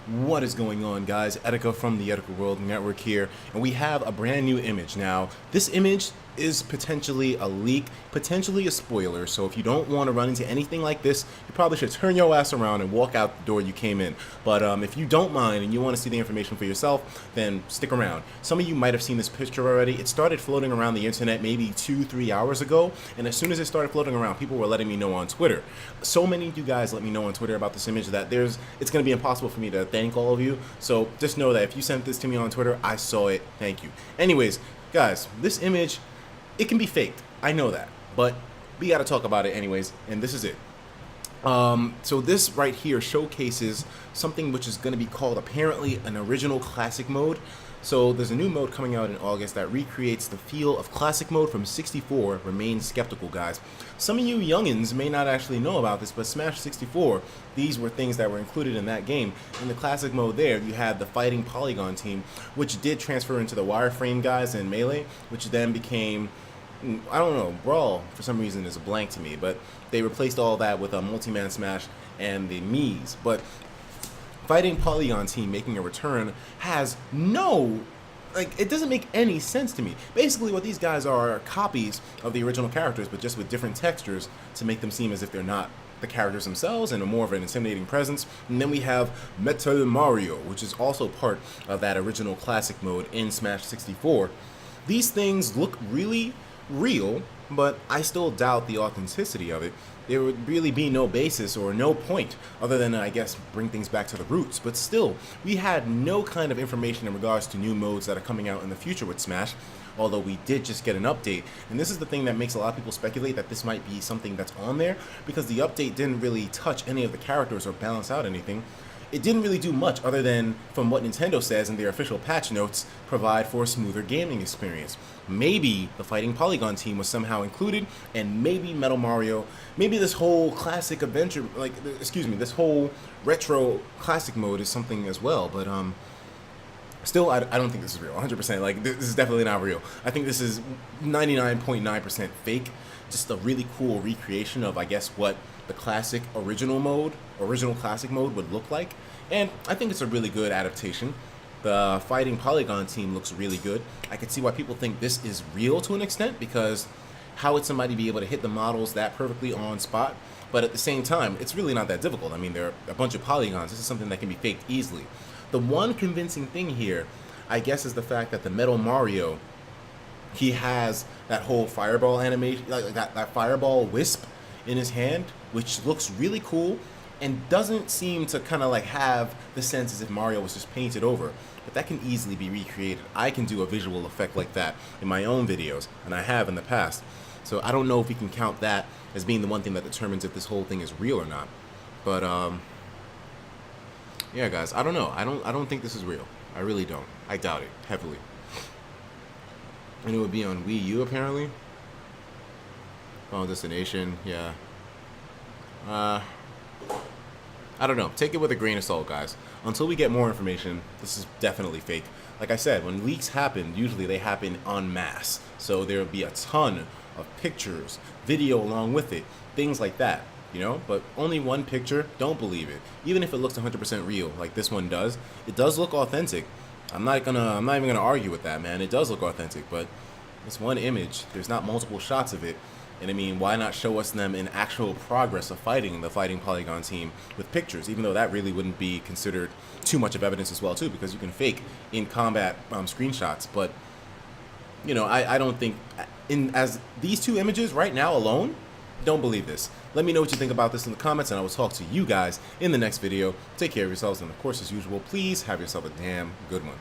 What is going on, guys? Etika from the Etika World Network here, and we have a brand new image. Now, this image is potentially a leak, potentially a spoiler, so if you don't want to run into anything like this, you probably should turn your ass around and walk out the door you came in. But if you don't mind and you want to see the information for yourself, then stick around. Some of you might have seen this picture already. It started floating around the internet maybe 2-3 hours ago, and as soon as it started floating around, people were letting me know on Twitter. So many of you guys let me know on Twitter about this image that it's going to be impossible for me to thank all of you. So just know that if you sent this to me on Twitter, I saw it. Thank you. Anyways, guys, this image, it can be faked. I know that, but we got to talk about it anyways, and this is it. So this right here showcases something which is going to be called apparently an original classic mode. So there's a new mode coming out in August that recreates the feel of classic mode from 64. Remain skeptical, guys. Some of you youngins may not actually know about this, but Smash 64, these were things that were included in that game. In the classic mode there, you had the fighting polygon team, which did transfer into the wireframe guys and Melee, which then became, I don't know, Brawl for some reason is a blank to me, but they replaced all that with a multi-man Smash and the Mii's. But fighting polygon team making a return has it doesn't make any sense to me. Basically what these guys are copies of the original characters, but just with different textures to make them seem as if they're not the characters themselves and are more of an intimidating presence. And then we have Metal Mario, which is also part of that original classic mode in Smash 64. These things look really real, but I still doubt the authenticity of it. There would really be no basis or no point other than, I guess, bring things back to the roots. But still, we had no kind of information in regards to new modes that are coming out in the future with Smash, although we did just get an update. And this is the thing that makes a lot of people speculate that this might be something that's on there, because the update didn't really touch any of the characters or balance out anything. It didn't really do much other than, from what Nintendo says in their official patch notes, provide for a smoother gaming experience. Maybe the fighting polygon team was somehow included, and maybe Metal Mario, maybe this whole classic adventure, this whole retro classic mode is something as well. But still, I don't think this is real, 100%. Like, this is definitely not real. I think this is 99.9% fake. Just a really cool recreation of, I guess, what the classic original classic mode would look like. And I think it's a really good adaptation. The fighting polygon team looks really good. I can see why people think this is real to an extent, because how would somebody be able to hit the models that perfectly on spot? But at the same time, it's really not that difficult. I mean, there are a bunch of polygons. This is something that can be faked easily. The one convincing thing here, I guess, is the fact that the Metal Mario, he has that whole fireball animation, like that fireball wisp in his hand, which looks really cool and doesn't seem to kind of like have the sense as if Mario was just painted over. But that can easily be recreated. I can do a visual effect like that in my own videos, and I have in the past. So I don't know if we can count that as being the one thing that determines if this whole thing is real or not. But yeah, guys, I don't know. I don't think this is real. I really don't. I doubt it heavily. And it would be on Wii U apparently. Final Destination, yeah. I don't know. Take it with a grain of salt, guys. Until we get more information, this is definitely fake. Like I said, when leaks happen, usually they happen en masse. So there will be a ton of pictures, video along with it, things like that, you know? But only one picture, don't believe it. Even if it looks 100% real, like this one does, it does look authentic. I'm not even gonna argue with that, man. It does look authentic, but it's one image. There's not multiple shots of it. And I mean, why not show us them in actual progress of fighting the fighting polygon team with pictures, even though that really wouldn't be considered too much of evidence as well, too, because you can fake in combat screenshots. But, you know, I don't think, as these two images right now alone, don't believe this. Let me know what you think about this in the comments, and I will talk to you guys in the next video. Take care of yourselves, and of course, as usual, please have yourself a damn good one.